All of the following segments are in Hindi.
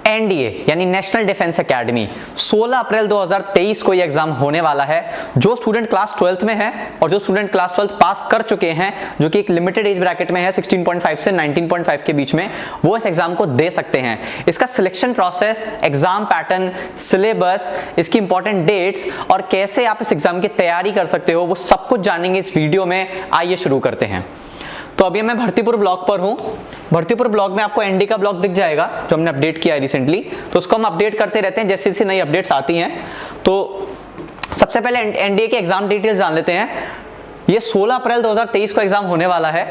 एनडीए यानी नेशनल डिफेंस एकेडमी 16 अप्रैल 2023 को ये एग्जाम होने वाला है। जो स्टूडेंट क्लास 12th में है और जो स्टूडेंट क्लास 12th पास कर चुके हैं, जो कि एक लिमिटेड एज ब्रैकेट में है 16.5 से 19.5 के बीच में, वो इस एग्जाम को दे सकते हैं। इसका selection process, exam pattern, syllabus, इसकी इंपॉर्टेंट डेट्स और कैसे आप इस एग्जाम की तैयारी कर सकते हो, वो सब कुछ जानेंगे इस वीडियो में। आइए शुरू करते हैं। तो अभी मैं भर्तीपुर ब्लॉग पर हूँ। भर्तीपुर ब्लॉग में आपको एनडी का ब्लॉग दिख जाएगा जो हमने अपडेट किया है रिसेंटली, तो उसको हम अपडेट करते रहते हैं जैसे जैसे नई अपडेट्स आती हैं। तो सबसे पहले एनडीए के एग्जाम डिटेल्स जान लेते हैं। ये 16 अप्रैल 2023 को एग्जाम होने वाला है,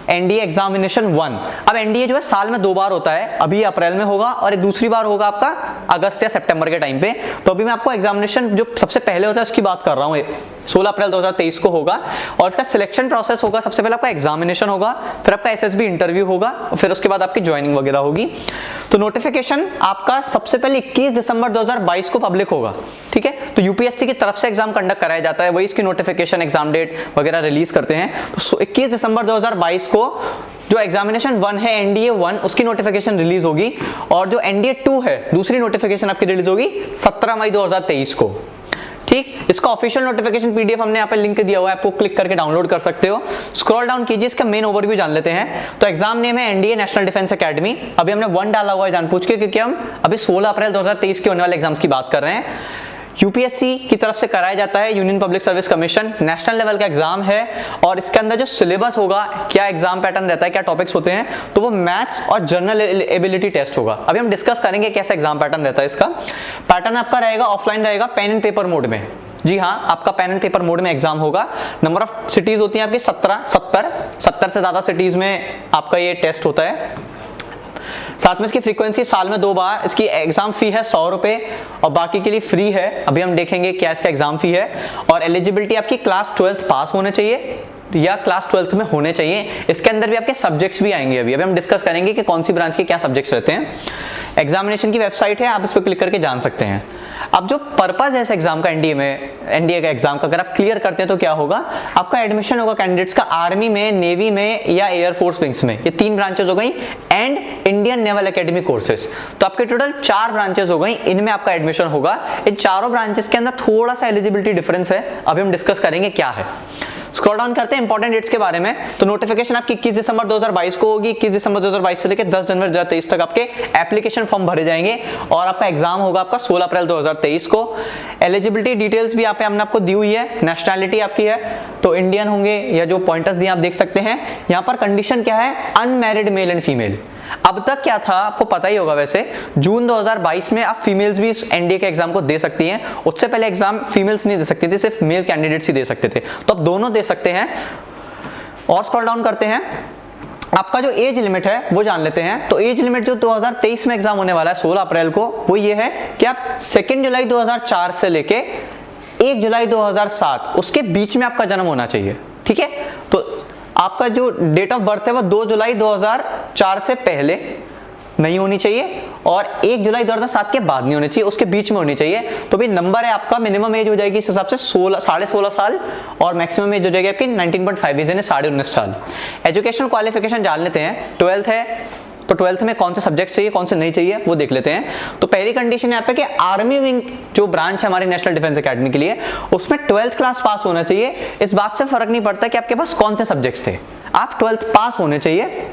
एनडीए एग्जामिनेशन 1। अब एनडीए जो है साल में 2 बार होता है, अभी अप्रैल में होगा और एक दूसरी बार होगा आपका अगस्त या सितंबर के टाइम पे। तो अभी मैं आपको एग्जामिनेशन जो सबसे पहले होता है उसकी बात कर रहा हूँ। 16 अप्रैल 2023 को होगा और इसका सिलेक्शन प्रोसेस होगा। सबसे पहले आपका एग्जामिनेशन होगा, फिर आपका एसएसबी इंटरव्यू होगा, फिर उसके बाद आपकी ज्वाइनिंग वगैरह होगी। तो नोटिफिकेशन आपका सबसे पहले 21 दिसंबर 2022 को पब्लिक होगा, ठीक है। तो यूपीएससी की तरफ से एग्जाम कंडक्ट कराया जाता है, वही इसकी नोटिफिकेशन, एग्जाम डेट वगैरह रिलीज करते हैं। तो 21 दिसंबर 2022 को जो एग्जामिनेशन 1 है, एनडीए 1, उसकी नोटिफिकेशन रिलीज होगी और जो एनडीए 2 है, दूसरी नोटिफिकेशन आपकी रिलीज होगी 17 मई 2023 को, ठीक। इसका ऑफिशियल नोटिफिकेशन पीडीएफ हमने यहाँ पे लिंक दिया हुआ है, आपको क्लिक करके डाउनलोड कर सकते हो। स्क्रॉल डाउन कीजिए, इसका मेन ओवरव्यू जान लेते हैं। तो एग्जाम नेम है एनडीए नेशनल डिफेंस एकेडमी। अभी हमने 1 डाला हुआ है जानबूझ के, क्योंकि हम अभी 16 अप्रैल 2023 के होने वाले एग्जाम्स की बात कर रहे हैं। यूपीएससी की तरफ से कराया जाता है, union public service commission, national level का एग्जाम है। और इसके अंदर जो सिलेबस होगा, क्या एग्जाम पैटर्न रहता है, क्या टॉपिक्स होते हैं, तो वो मैथ्स और जनरल एबिलिटी टेस्ट होगा। अभी हम डिस्कस करेंगे कैसा एग्जाम पैटर्न रहता है। इसका पैटर्न आपका रहेगा, ऑफलाइन रहेगा, पेन एंड पेपर मोड में। जी हाँ, आपका पेन एंड पेपर मोड में एग्जाम होगा। नंबर ऑफ सिटीज होती है आपकी 70 से ज्यादा सिटीज में आपका ये टेस्ट होता है। साथ में इसकी फ्रीक्वेंसी साल में 2 बार। इसकी एग्जाम फी है 100 रुपए और बाकी के लिए फ्री है। अभी हम देखेंगे क्या इसका एग्जाम फी है। और एलिजिबिलिटी आपकी क्लास 12th पास होने चाहिए या क्लास 12th में होने चाहिए। इसके अंदर भी आपके सब्जेक्ट्स भी आएंगे। अभी हम डिस्कस करेंगे कि कौन सी ब्रांच के क्या सब्जेक्ट्स रहते हैं। एग्जामिनेशन की वेबसाइट है, आप इस पर क्लिक करके जान सकते हैं। अब जो पर्पस है इस एग्जाम का, एनडीए का एग्जाम का, अगर आप क्लियर करते हैं तो क्या होगा, आपका एडमिशन होगा कैंडिडेट्स का आर्मी में, नेवी में या एयरफोर्स विंग्स में। ये 3 ब्रांचेस हो गई, and Indian naval academy courses. तो आपके टोटल 4 ब्रांचेस हो गई, इनमें आपका एडमिशन होगा। इन चारों ब्रांचेस के अंदर थोड़ा सा एलिजिबिलिटी डिफरेंस है, अभी हम डिस्कस करेंगे क्या है। स्क्रॉल डाउन करते हैं इंपॉर्टेंट डेट्स के बारे में। तो नोटिफिकेशन आपकी 21 दिसंबर 2022 को होगी। 21 दिसंबर 2022 से लेकर 10 जनवरी 2023 तक आपके एप्लीकेशन फॉर्म भरे जाएंगे और आपका एग्जाम होगा आपका 16 अप्रैल 2023 को। एलिजिबिलिटी डिटेल्स भी यहाँ पे हमने आपको दी हुई है। नेशनैलिटी आपकी है तो इंडियन होंगे, या जो पॉइंटर्स दिए आप देख सकते हैं। यहाँ पर कंडीशन क्या है, अनमैरिड मेल एंड फीमेल। अब तक क्या था आपको पता ही होगा, वैसे जून 2022 में आप फीमेल्स भी इस एनडीए के एग्जाम को दे सकती हैं। उससे पहले एग्जाम फीमेल्स नहीं दे सकती थी, सिर्फ मेल कैंडिडेट्स ही दे सकते थे। तो अब दोनों दे सकते हैं। और स्क्रॉल डाउन करते हैं, आपका जो एज लिमिट है वो जान लेते हैं। तो एज लिमिट जो 2023 में एग्जाम होने वाला है 16 अप्रैल को, वो ये है कि आप 2 जुलाई 2004 से लेके 1 जुलाई 2007 उसके बीच में आपका जन्म होना चाहिए, ठीक है। तो आपका जो डेट ऑफ बर्थ है वो 2 जुलाई 2004 से पहले नहीं होनी चाहिए और 1 जुलाई 2007 के बाद नहीं होनी चाहिए, उसके बीच में होनी चाहिए। तो भी नंबर है आपका, मिनिमम एज हो जाएगी इस हिसाब से 16.5 साल और मैक्सिमम एज हो जाएगी आपकी 19.5 यानी 19.5 साल। एजुकेशनल क्वालिफिकेशन जान लेते हैं। 12th है, तो 12th में कौन से सब्जेक्ट चाहिए, कौन से नहीं चाहिए, वो देख लेते हैं। तो पहली कंडीशन यहाँ पे कि आर्मी विंग जो ब्रांच है हमारी नेशनल डिफेंस एकेडमी के लिए, उसमें 12th क्लास पास होना चाहिए। इस बात से फर्क नहीं पड़ता कि आपके पास कौन से सब्जेक्ट्स थे, आप 12th पास होने चाहिए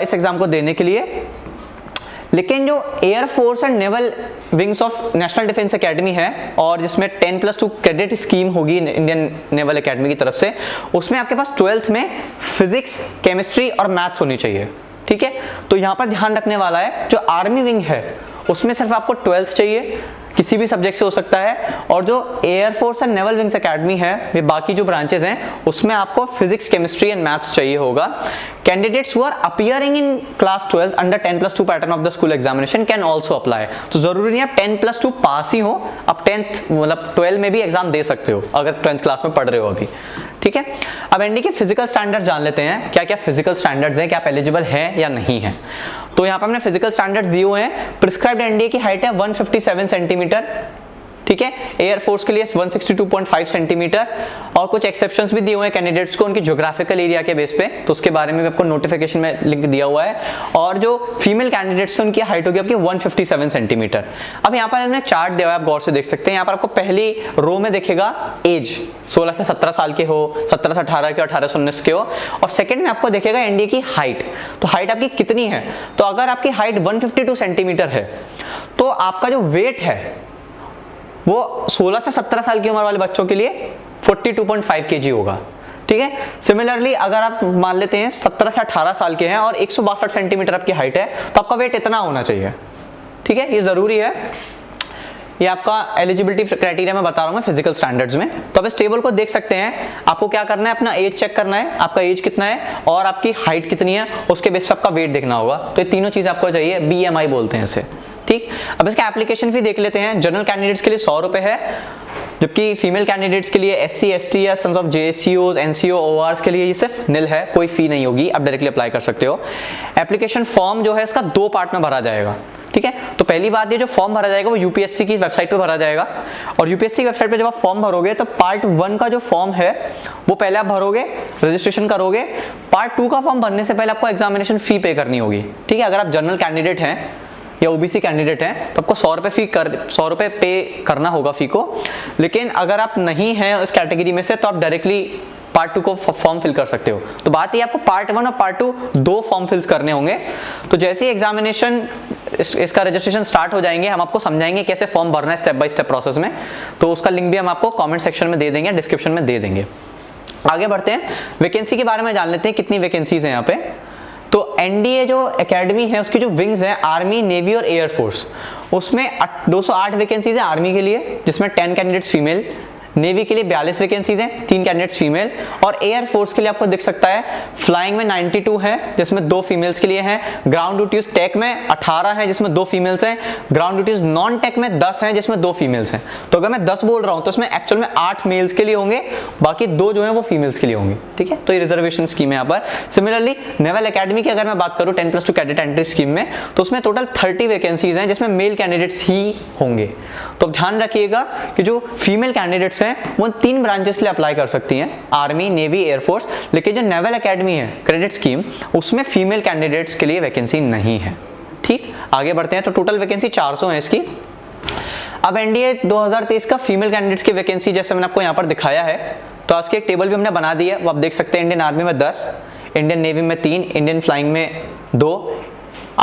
इस एग्जाम को देने के लिए। लेकिन जो air force and naval wings of national defence academy है और जिसमें 10+2 कैडेट स्कीम होगी इंडियन नेवल एकेडमी की तरफ से, उसमें आपके पास 12th में फिजिक्स, केमिस्ट्री और मैथ्स होनी चाहिए, ठीक है। तो यहाँ पर ध्यान रखने वाला है, जो आर्मी विंग है उसमें सिर्फ आपको 12th चाहिए, किसी भी सब्जेक्ट से हो सकता है। और जो air force and naval wings academy है, ये बाकी जो ब्रांचेस हैं, उसमें आपको फिजिक्स, केमिस्ट्री एंड मैथ्स चाहिए होगा। Candidates who are appearing in class 12 under 10+2 pattern of the school examination can also apply. तो जरूरी नहीं आप 10+2 पास ही हो, आप 10th मतलब 12 में भी एग्जाम दे सकते हो अगर 10th क्लास में पढ़ रहे हो अभी, ठीक है। अब एनडी के फिजिकल स्टैंडर्ड्स जान लेते हैं, क्या क्या फिजिकल स्टैंडर्ड्स हैं, क्या आप एलिजिबल हैं या नहीं है। तो यहाँ पे हमने फिजिकल स्टैंडर्ड्स दिए हुए हैं। प्रिस्क्राइब्ड एनडीए की हाइट है 157 सेंटीमीटर, ठीक है। एयरफोर्स के लिए 162.5 सेंटीमीटर, और कुछ एक्सेप्शंस भी दिए हुए हैं कैंडिडेट्स को उनकी ज्योग्राफिकल एरिया के बेस पे, तो उसके बारे में भी आपको नोटिफिकेशन में लिंक दिया हुआ है। और जो फीमेल कैंडिडेट्स हैं उनकी हाइट होगी आपकी 157 सेंटीमीटर। अब यहाँ पर हमने चार्ट दिया हुआ है, आप गौर से देख सकते हैं। यहाँ पर आपको पहली रो में दिखेगा एज, 16 से 17 साल के हो, 17 से 18 के, 18 से 19 के हो, और सेकंड में आपको दिखेगा एनडीए की हाइट। तो हाइट आपकी कितनी है, तो अगर आपकी हाइट 152 सेंटीमीटर है तो आपका जो वेट है वो 16 से 17 साल की उम्र वाले बच्चों के लिए 42.5 kg होगा, ठीक है। सिमिलरली अगर आप मान लेते हैं 17 से 18 साल के हैं और 162 सेंटीमीटर आपकी हाइट है तो आपका वेट इतना होना चाहिए, ठीक है। ये जरूरी है, ये आपका एलिजिबिलिटी क्राइटेरिया में बता रहा हूं मैं फिजिकल स्टैंडर्ड्स में। तो अब इस टेबल को देख सकते हैं, आपको क्या करना है, अपना एज चेक करना है, आपका एज कितना है और आपकी हाइट कितनी है, उसके बेस पे आपका वेट देखना होगा। तो ये तीनों चीज आपको चाहिए, BMI बोलते हैं इसे, ठीक। अब इसका एप्लीकेशन फी देख लेते हैं। जनरल कैंडिडेट्स के लिए 100 रुपए है, जबकि फीमेल कैंडिडेट्स के लिए SC ST या sons of JCOs NCO ORs के लिए ये सिर्फ निल है, कोई फी नहीं होगी, आप डायरेक्टली अप्लाई कर सकते हो। एप्लीकेशन फॉर्म जो है इसका 2 पार्ट में भरा जाएगा, ठीक है। तो पहली बात ये जो फॉर्म भरा जाएगा वो यूपीएससी की वेबसाइट पे भरा जाएगा, और यूपीएससी की वेबसाइट पे जब आप फॉर्म भरोगे तो पार्ट 1 का जो फॉर्म है वो पहले आप भरोगे, रजिस्ट्रेशन करोगे। पार्ट 2 का फॉर्म भरने से पहले आपको एग्जामिनेशन फी पे करनी होगी, ठीक है। अगर आप जनरल कैंडिडेट हैं या ओबीसी कैंडिडेट हैं तो आपको 100 रुपए पे करना होगा फी को। लेकिन अगर आप नहीं हैं इस कैटेगरी में से तो आप डायरेक्टली पार्ट 2 को फॉर्म फिल कर सकते हो। तो बात ये आपको पार्ट 1 और पार्ट 2 दो फॉर्म फिल करने होंगे। तो जैसे ही एग्जामिनेशन इसका रजिस्ट्रेशन स्टार्ट हो जाएंगे, हम आपको समझाएंगे कैसे फॉर्म भरना है स्टेप बाय स्टेप प्रोसेस में। तो उसका लिंक भी हम आपको कमेंट सेक्शन में दे देंगे, डिस्क्रिप्शन में दे देंगे। आगे बढ़ते हैं, वैकेंसी के बारे में जान लेते हैं कितनी वैकेंसीज हैं यहाँ पे। तो एनडीए जो एकेडमी है उसकी जो विंग्स हैं आर्मी, नेवी और एयरफोर्स, उसमें 208 वैकेंसीज है आर्मी के लिए, जिसमें 10 कैंडिडेट्स फीमेल, नेवी के लिए 42 वैकेंसीज हैं, 3 कैंडिडेट्स फीमेल, और एयर फोर्स के लिए आपको दिख सकता है फ्लाइंग में 92 है जिसमें 2 फीमेल्स के लिए हैं, ग्राउंड ड्यूटीज टेक में 18 है जिसमें 2 फीमेल्स हैं, ग्राउंड ड्यूटीज नॉन टेक में 10 हैं जिसमें 2 फीमेल्स हैं। तो अगर मैं 10 बोल रहा हूं तो इसमें एक्चुअल में 8 मेल्स के लिए होंगे, बाकी 2 जो है वो फीमेल्स के लिए होंगे, ठीक है। तो ये रिजर्वेशन स्कीम है यहाँ पर। सिमिलरली नेवल एकेडमी की अगर मैं बात करूं 10+2 कैडेट एंट्री स्कीम में, तो उसमें टोटल 30 वैकेंसीज हैं जिसमें मेल कैंडिडेट्स ही होंगे। तो ध्यान रखिएगा कि जो फीमेल कैंडिडेट्स वो 3 ब्रांचेस के लिए अप्लाई कर सकती हैं, आर्मी, नेवी, एयरफोर्स। लेकिन जो नेवल एकेडमी है क्रेडिट स्कीम, उसमें फीमेल कैंडिडेट्स के लिए वैकेंसी नहीं है, ठीक। आगे बढ़ते हैं, तो टोटल वैकेंसी 400 है इसकी। अब एनडीए 2023 का फीमेल कैंडिडेट्स की वैकेंसी जैसे मैंने आपको यहाँ पर दिखाया है, तो आज की एक टेबल भी हमने बना दी है, वो आप देख सकते हैं। इंडियन आर्मी में 10, इंडियन नेवी में 3, इंडियन फ्लाइंग में 2,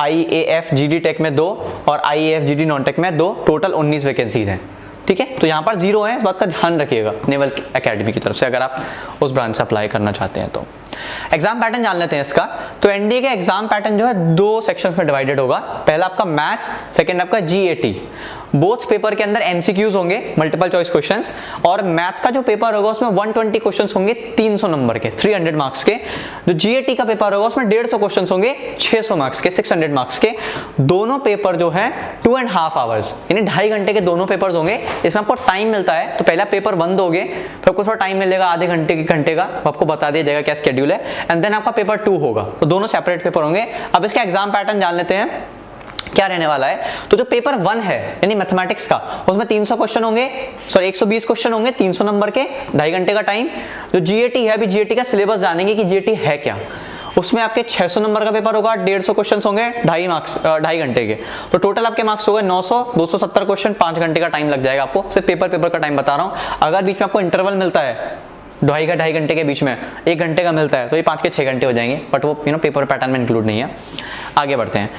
IAF GD टेक में 2 और IAF GD नॉन टेक में 2, टोटल 19 वैकेंसीज हैं, ठीक है। तो यहाँ पर 0 है, इस बात का ध्यान रखिएगा नेवल एकेडमी की तरफ से अगर आप उस ब्रांच से अप्लाई करना चाहते हैं तो। एग्जाम पैटर्न जान लेते हैं इसका। तो एनडीए का एग्जाम पैटर्न जो है 2 सेक्शंस में डिवाइडेड होगा। पहला आपका मैथ्स, सेकंड आपका GAT। बोथ पेपर के अंदर MCQs होंगे, मल्टीपल चॉइस क्वेश्चंस, और मैथ्स का जो पेपर होगा उसमें 120 क्वेश्चंस होंगे 300 नंबर के, 300 मार्क्स के। जो GAT का पेपर होगा उसमें 150 क्वेश्चंस होंगे 600 मार्क्स के, 600 मार्क्स के। दोनों पेपर जो है 2.5 आवर्स यानी 2.5 घंटे के दोनों पेपर्स होंगे। इसमें आपको टाइम मिलता है, तो पहला पेपर बंद दोगे फिर आपको थोड़ा टाइम मिलेगा आधे घंटे का, आपको बता दिया जाएगा क्या शेड्यूल है, एंड देन आपका पेपर 2 होगा। तो दोनों सेपरेट पेपर होंगे। अब इसका एग्जाम पैटर्न जान लेते हैं क्या रहने वाला है। तो जो पेपर 1 है यानी मैथमेटिक्स का, उसमें 300 क्वेश्चन होंगे, सॉरी 120 क्वेश्चन होंगे 300 नंबर के, 2.5 घंटे का टाइम। जो GAT है, अभी GAT का सिलेबस जानेंगे कि GAT है क्या। उसमें आपके 600 नंबर का पेपर होगा, 150 क्वेश्चन होंगे 2.5 घंटे के, तो टोटल आपके मार्क्स हो गए 900, 270 क्वेश्चन, 5 घंटे का टाइम लग जाएगा आपको। सिर्फ पेपर का टाइम बता रहा हूँ। अगर बीच में आपको इंटरवल मिलता है 2.5 घंटे के बीच में 1 घंटे का मिलता है तो ये 5 के 6 घंटे हो जाएंगे, बट वो पेपर पैटर्न में इंक्लूड नहीं है। आगे बढ़ते हैं,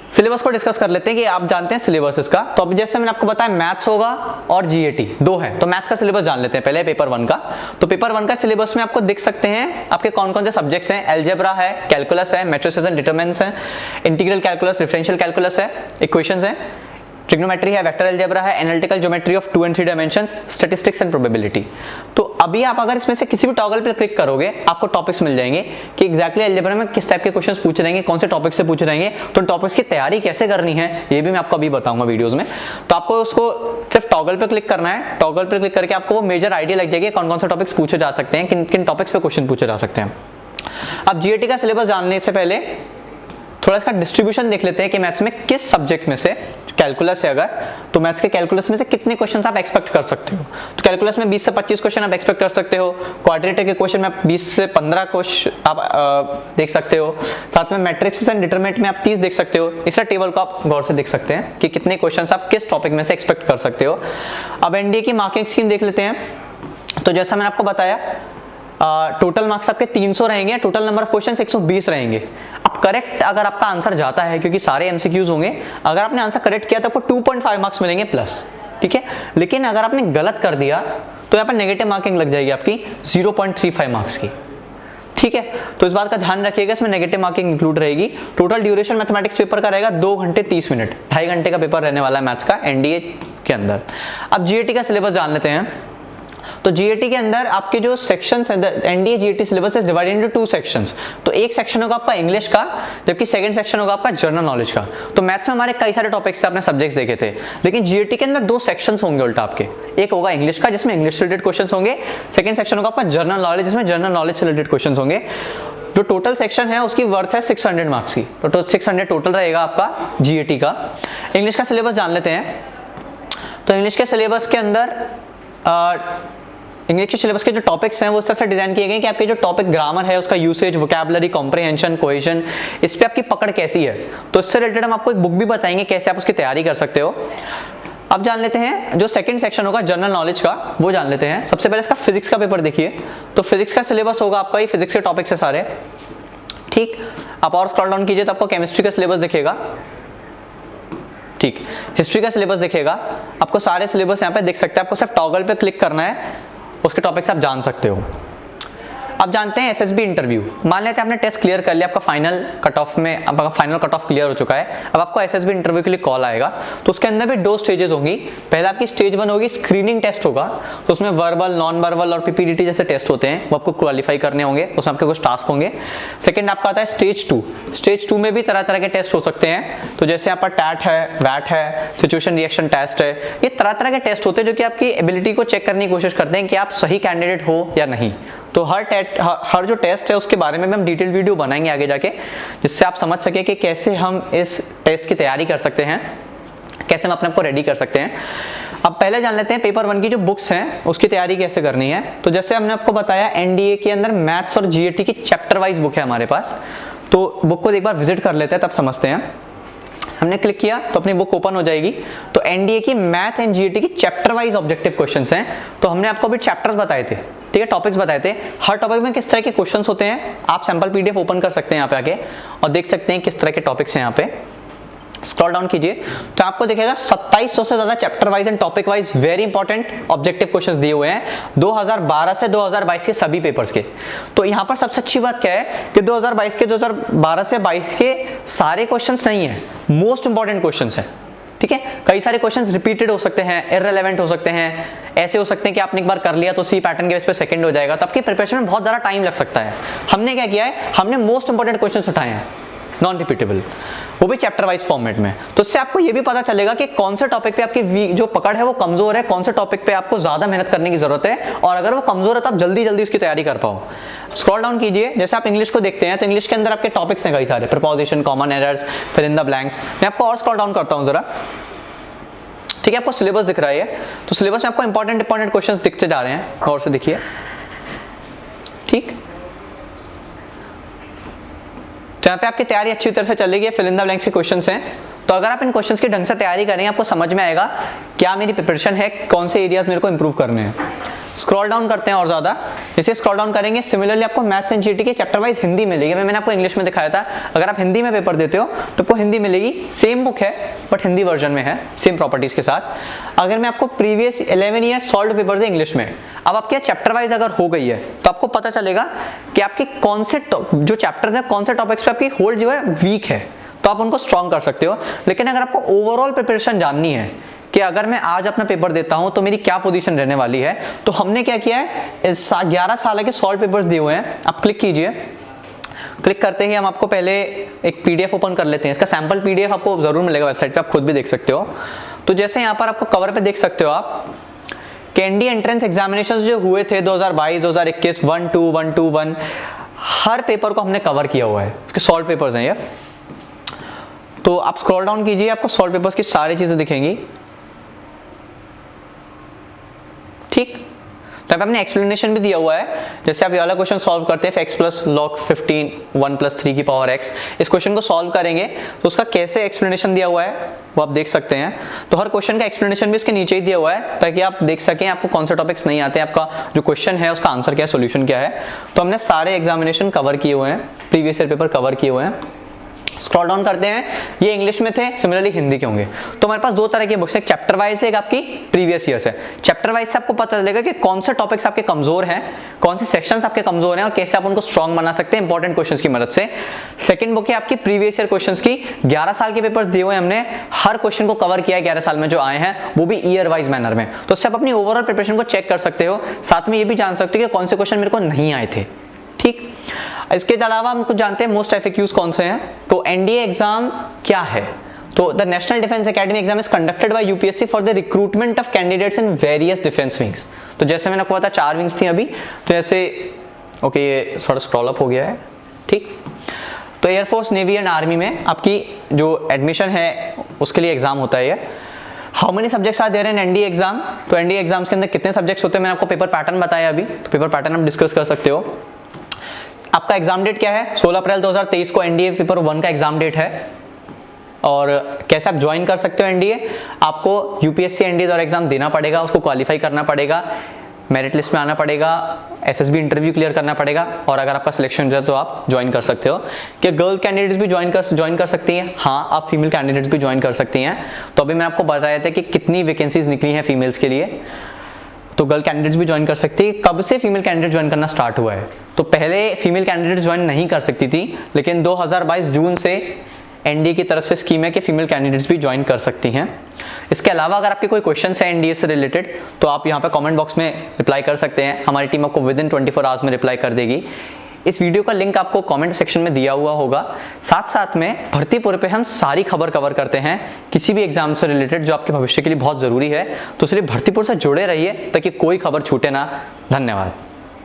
सिलेबस को डिस्कस कर लेते हैं कि आप जानते हैं सिलेबस इसका। तो अब जैसे मैंने आपको बताया मैथ्स होगा और GAT 2 है, तो मैथ्स का सिलेबस जान लेते हैं पहले पेपर 1 का। तो पेपर 1 का सिलेबस में आपको दिख सकते हैं आपके कौन कौन से सब्जेक्ट्स हैं। अलजेब्रा है, कैलकुलस है, मैट्रिसेस एंड डिटरमिनेंट्स है, इंटीग्रल कैलकुलस, डिफरेंशियल कैलकुलस है, इक्वेशंस है, ट्रिग्नोमेट्री है, वेक्टर अलजेब्रा है, analytical geometry of 2 and 3 dimensions, statistics and probability. तो अभी आप अगर इसमें से किसी भी टॉगल पे क्लिक करोगे आपको टॉपिक्स मिल जाएंगे कि एग्जैक्टली अलजेब्रा में किस टाइप के क्वेश्चंस पूछ रहेंगे, कौन से टॉपिक से पूछ रहेंगे। तो टॉपिक्स की तैयारी कैसे करनी है ये भी मैं आपको अभी बताऊंगा वीडियोस में। तो आपको उसको सिर्फ टॉगल पे क्लिक करना है। टॉगल पे क्लिक करके आपको वो मेजर आइडिया लग जाएगी कौन कौन से टॉपिक्स पूछे जा सकते हैं, किन किन टॉपिक्स पे क्वेश्चन पूछे जा सकते हैं। अब GAT का सिलेबस जानने से पहले थोड़ा इसका डिस्ट्रीब्यूशन देख लेते हैं कि मैथ्स में किस सब्जेक्ट में से कैलकुलस है अगर, तो मैथ्स के कैलकुलस में से कितने क्वेश्चन आप एक्सपेक्ट कर सकते हो? तो कैलकुलस में 20 से 25 क्वेश्चन आप एक्सपेक्ट कर सकते हो। क्वाड्रेटिक के क्वेश्चन में आप 20 से 15 क्वेश्चन आप देख सकते हो। साथ में मैट्रिक्स एंड डिटरमिनेंट में आप 30 देख सकते हो। इस टेबल को आप गौर से देख सकते हैं कि कितने क्वेश्चन आप किस टॉपिक में से एक्सपेक्ट कर सकते हो। अब एनडीए की मार्किंग स्कीम देख लेते हैं। तो जैसा मैंने आपको बताया, टोटल मार्क्स आपके 300 रहेंगे, टोटल नंबर ऑफ क्वेश्चन 120 रहेंगे। अब करेक्ट अगर आपका आंसर जाता है, क्योंकि सारे एमसीक्यूज होंगे, अगर आपने आंसर करेक्ट किया तो आपको 2.5 मार्क्स मिलेंगे प्लस, ठीक है। लेकिन अगर आपने गलत कर दिया तो यहाँ पर नेगेटिव मार्किंग लग जाएगी आपकी 0.35 मार्क्स की, ठीक है। तो इस बात का ध्यान रखिएगा, इसमें नेगेटिव मार्किंग इंक्लूड रहेगी। टोटल ड्यूरेशन मैथमेटिक्स पेपर का रहेगा 2 घंटे 30 मिनट, 2.5 घंटे का पेपर रहने वाला है मैथ्स का एनडीए के अंदर। अब जीएटी का सिलेबस जान लेते हैं। तो जीएटी के अंदर आपके जो सेक्शंस हैं, NDA GAT syllabus is divided into 2 sections. तो एक सेक्शन होगा आपका इंग्लिश का, जबकि सेकंड सेक्शन होगा आपका जनरल नॉलेज का। तो मैथ्स में हमारे कई सारे टॉपिक्स से आपने सब्जेक्ट्स देखे थे, लेकिन जीएटी के अंदर 2 सेक्शंस होंगे उल्टा आपके। एक होगा इंग्लिश का, जिसमें इंग्लिश से रिलेटेड क्वेश्चंस होंगे। सेकंड सेक्शन होगा आपका जनरल नॉलेज, जिसमें जनरल नॉलेज से रिलेटेड क्वेश्चंस होंगे। जो टोटल सेक्शन है उसकी वर्थ है 600 मार्क्स की, तो 600 टोटल रहेगा आपका जीएटी का। इंग्लिश का सिलेबस जान लेते हैं। तो इंग्लिश के सिलेबस के अंदर इंग्लिश के सिलेबस के जो टॉपिक्स हैं वो इस तरह से डिजाइन किए गए कि आपके जो टॉपिक ग्रामर है, उसका यूसेज, वोकैबुलरी, कॉम्प्रिहेंशन, कोहेजन, इस पे आपकी पकड़ कैसी है। तो इससे रिलेटेड हम आपको एक बुक भी बताएंगे कैसे आप उसकी तैयारी कर सकते हो। अब जान लेते हैं जो सेकंड सेक्शन होगा जनरल नॉलेज का, वो जान लेते हैं। सबसे पहले इसका फिजिक्स का पेपर देखिए। तो फिजिक्स का सिलेबस होगा आपका, ये फिजिक्स के टॉपिक्स है सारे, ठीक। आप और स्क्रॉल डाउन कीजिए तो आपको केमिस्ट्री का सिलेबस दिखेगा, ठीक। हिस्ट्री का सिलेबस दिखेगा, आपको सारे सिलेबस यहाँ पे दिख सकते हैं। आपको सिर्फ टॉगल पे क्लिक करना है, उसके टॉपिक्स आप जान सकते हो। अब जानते हैं एसएसबी इंटरव्यू। मान लेते हैं आपने टेस्ट क्लियर कर लिया, आपका फाइनल कट ऑफ में आपका फाइनल कट ऑफ क्लियर हो चुका है। अब आपको एसएसबी इंटरव्यू के लिए कॉल आएगा। तो उसके अंदर भी 2 स्टेजेस होंगी। पहला आपकी स्टेज 1 होगी, स्क्रीनिंग टेस्ट होगा। तो उसमें वर्बल, नॉन वर्बल और पीपीडीटी जैसे टेस्ट होते हैं, वो आपको क्वालिफाई करने होंगे, उसमें आपके कुछ टास्क होंगे। सेकंड आपका आता है स्टेज 2। स्टेज 2 में भी तरह तरह के टेस्ट हो सकते हैं। तो जैसे आपका टैट है, वैट है, सिचुएशन रिएक्शन टेस्ट है, ये तरह तरह के टेस्ट होते हैं जो कि आपकी एबिलिटी को चेक करने की कोशिश करते हैं कि आप सही कैंडिडेट हो या नहीं। तो हर जो टेस्ट है उसके बारे में भी हम डिटेल वीडियो बनाएंगे आगे जाके, जिससे आप समझ सके कि कैसे हम इस टेस्ट की तैयारी कर सकते हैं, कैसे हम अपने आप को रेडी कर सकते हैं। अब पहले जान लेते हैं पेपर 1 की जो बुक्स हैं उसकी तैयारी कैसे करनी है। तो जैसे हमने आपको बताया, एनडीए के अंदर मैथ्स और जीएटी की चैप्टर वाइज बुक है हमारे पास। तो बुक को एक बार विजिट कर लेते हैं, तब समझते हैं। हमने क्लिक किया तो अपनी बुक ओपन हो जाएगी। तो एनडीए की मैथ एंड जीएटी की चैप्टर वाइज ऑब्जेक्टिव क्वेश्चंस हैं। तो हमने आपको अभी चैप्टर्स बताए थे, ठीक है, टॉपिक्स बताए थे। हर टॉपिक में किस तरह के क्वेश्चंस होते हैं आप सैंपल पीडीएफ ओपन कर सकते हैं यहाँ पे आके और देख सकते हैं किस तरह के टॉपिक्स हैं। यहाँ पे स्क्रॉल डाउन कीजिए तो आपको दिखेगा 2700 से ज्यादा chapter wise and topic wise very important objective questions दिए हुए हैं 2012 से 2022 के सभी पेपर्स के। तो यहाँ पर सबसे अच्छी बात क्या है कि 2022 के 2012 से 22 के सारे क्वेश्चंस नहीं है, मोस्ट इंपॉर्टेंट क्वेश्चंस हैं, ठीक है। कई सारे क्वेश्चंस रिपीटेड हो सकते हैं, इररिलेवेंट हो सकते हैं, ऐसे हो सकते हैं कि आपने एक बार कर लिया तो सी पैटर्न के बेस पे सेकंड हो जाएगा, तो आपकी प्रिपरेशन में बहुत ज्यादा टाइम लग सकता है। हमने क्या किया है, हमने मोस्ट इंपॉर्टेंट क्वेश्चंस उठाए हैं, नॉन रिपीटेबल, वो भी चैप्टर वाइज फॉर्मेट में। तो इससे आपको ये भी पता चलेगा कि कौन से टॉपिक पे आपकी जो पकड़ है वो कमजोर है, कौन से टॉपिक पे आपको ज्यादा मेहनत करने की जरूरत है, और अगर वो कमजोर है तो आप जल्दी जल्दी उसकी तैयारी कर पाओ। स्क्रॉल डाउन कीजिए, जैसे आप इंग्लिश को देखते हैं तो इंग्लिश के अंदर आपके टॉपिक्स हैं कई सारे, preposition, common errors, fill in the blanks. मैं आपको और स्क्रॉल डाउन करता हूं जरा, ठीक है। आपको सिलेबस दिख रहा है, तो सिलेबस में आपको इंपॉर्टेंट क्वेश्चंस दिखते जा रहे हैं, गौर से देखिए, ठीक। तो यहाँ पे आपकी तैयारी अच्छी तरह से चलेगी, फिल इन द ब्लैंक्स के क्वेश्चंस हैं। तो अगर आप इन क्वेश्चंस की ढंग से तैयारी करेंगे आपको समझ में आएगा क्या मेरी प्रिपरेशन है, कौन से एरियाज मेरे को इंप्रूव करने हैं। स्क्रॉल डाउन करते हैं और ज्यादा, जैसे स्क्रॉल डाउन करेंगे सिमिलरली आपको मैथ्स एंड जीटी के चैप्टर वाइज हिंदी मिलेगी। मैंने आपको इंग्लिश में दिखाया था, अगर आप हिंदी में पेपर देते हो तो आपको हिंदी मिलेगी, सेम बुक है बट हिंदी वर्जन में है, सेम प्रॉपर्टीज के साथ। अगर मैं आपको प्रीवियस 11 ईयर सॉल्व पेपर्स है इंग्लिश में, अब आपके चैप्टर वाइज अगर हो गई है तो आपको पता चलेगा कि आपके कौन से जो चैप्टर्स हैं, कौन से टॉपिक्स पे आपकी होल्ड जो है वीक है, तो आप उनको स्ट्रॉन्ग कर सकते हो। लेकिन अगर आपको ओवरऑल प्रिपरेशन जाननी है कि अगर मैं आज अपना पेपर देता हूं तो मेरी क्या पोजीशन रहने वाली है, तो हमने क्या किया है, 11 साल के सॉल्व पेपर्स दिए हुए हैं। आप क्लिक कीजिए, क्लिक करते ही हम आपको पहले एक पीडीएफ ओपन कर लेते हैं। इसका सैंपल पीडीएफ आपको जरूर मिलेगा वेबसाइट पे, आप खुद भी देख सकते हो। तो जैसे यहाँ पर आपको कवर पे देख सकते हो आप कैंडी एंट्रेंस एग्जामिनेशन जो हुए थे 2022, 2021, 1, 2, 1, 2, 1, हर पेपर को हमने कवर किया हुआ है, इसके सॉल्व पेपर्स हैं ये। तो आप स्क्रॉल डाउन कीजिए, आपको सॉल्व पेपर्स की सारी चीजें दिखेंगी। ठीक, तो आपने एक्सप्लेनेशन भी दिया हुआ है। जैसे आप ये वाला क्वेश्चन सॉल्व करते हैं x प्लस log 15 1 प्लस 3 की पावर x, इस क्वेश्चन को सॉल्व करेंगे तो उसका कैसे एक्सप्लेनेशन दिया हुआ है वो आप देख सकते हैं। तो हर क्वेश्चन का एक्सप्लेनेशन भी इसके नीचे ही दिया हुआ है ताकि आप देख सकें आपको कौन से टॉपिक्स नहीं आते, आपका जो क्वेश्चन है उसका आंसर क्या है, सोल्यूशन क्या है। तो हमने सारे एग्जामिनेशन कवर किए हुए हैं, प्रीवियस ईयर पेपर कवर किए हुए हैं। स्क्रॉल डाउन करते हैं, ये इंग्लिश में थे, सिमिलरली हिंदी के होंगे। तो हमारे पास दो तरह की बुक्स है, चैप्टर वाइज है, एक आपकी प्रीवियस ईयर से। चैप्टर वाइज से आपको पता चलेगा कि कौन से टॉपिक्स आपके कमजोर हैं, कौन से सेक्शंस आपके कमजोर हैं और कैसे आप उनको स्ट्रॉन्ग बना सकते हैं इंपॉर्टेंट क्वेश्चंस की मदद से। सेकंड बुक है आपकी प्रीवियस ईयर क्वेश्चंस की, 11 साल के पेपर्स दिए हुए हमने, हर क्वेश्चन को कवर किया है 11 साल में जो आए हैं, वो भी ईयर वाइज मैनर में। तो उससे आप अपनी ओवरऑल प्रिपरेशन को चेक कर सकते हो, साथ में ये भी जान सकते हो कि कौन से क्वेश्चन मेरे को नहीं आए थे। ठीक, इसके अलावा हम कुछ जानते हैं मोस्ट एफएक्यूज कौन से हैं। तो एनडीए एग्जाम क्या है? तो the national defence academy exam is conducted by UPSC for the recruitment of candidates in various defence wings. तो जैसे मैंने आपको बताया 4 विंग्स थी अभी, तो ऐसे ओके ये थोड़ा स्क्रॉल अप हो गया है। ठीक, तो एयरफोर्स, नेवी एंड आर्मी में आपकी जो एडमिशन है उसके लिए एग्जाम होता है ये। How many subjects are there in NDA exam? तो एनडीए एग्जाम्स के अंदर कितने सब्जेक्ट्स होते हैं मैंने आपको पेपर पैटर्न बताया अभी, तो पेपर पैटर्न आप डिस्कस कर सकते हो। आपका एग्जाम डेट क्या है? 16 अप्रैल 2023 को एनडीए पेपर 1 का एग्जाम डेट है। और कैसे आप ज्वाइन कर सकते हो एनडीए? आपको यूपीएससी एनडीए द्वारा एग्जाम देना पड़ेगा, उसको क्वालिफाई करना पड़ेगा, मेरिट लिस्ट में आना पड़ेगा, एसएसबी इंटरव्यू क्लियर करना पड़ेगा, और अगर आपका सिलेक्शन हो जाए तो आप ज्वाइन कर सकते हो। क्या गर्ल्स कैंडिडेट्स भी ज्वाइन कर सकती हैं? हाँ, आप फीमेल कैंडिडेट्स भी ज्वाइन कर सकती हैं। तो अभी मैं आपको बताया था कि कितनी वैकेंसीज निकली हैं फीमेल्स के लिए, तो गर्ल कैंडिडेट्स भी ज्वाइन कर सकती है। कब से फीमेल कैंडिडेट ज्वाइन करना स्टार्ट हुआ है? तो पहले फीमेल कैंडिडेट ज्वाइन नहीं कर सकती थी, लेकिन 2022 जून से एनडीए की तरफ से स्कीम है कि फीमेल कैंडिडेट्स भी ज्वाइन कर सकती हैं। इसके अलावा अगर आपके कोई क्वेश्चन है एनडीए से रिलेटेड तो आप यहाँ पे कमेंट बॉक्स में रिप्लाई कर सकते हैं, हमारी टीम आपको विद इन 24 आवर्स में रिप्लाई कर देगी। इस वीडियो का लिंक आपको कमेंट सेक्शन में दिया हुआ होगा। साथ साथ में भर्ती पूर्व पे हम सारी खबर कवर करते हैं किसी भी एग्जाम से रिलेटेड जो आपके भविष्य के लिए बहुत जरूरी है। तो इसलिए भर्ती पूर्व से जुड़े रहिए ताकि कोई खबर छूटे ना। धन्यवाद।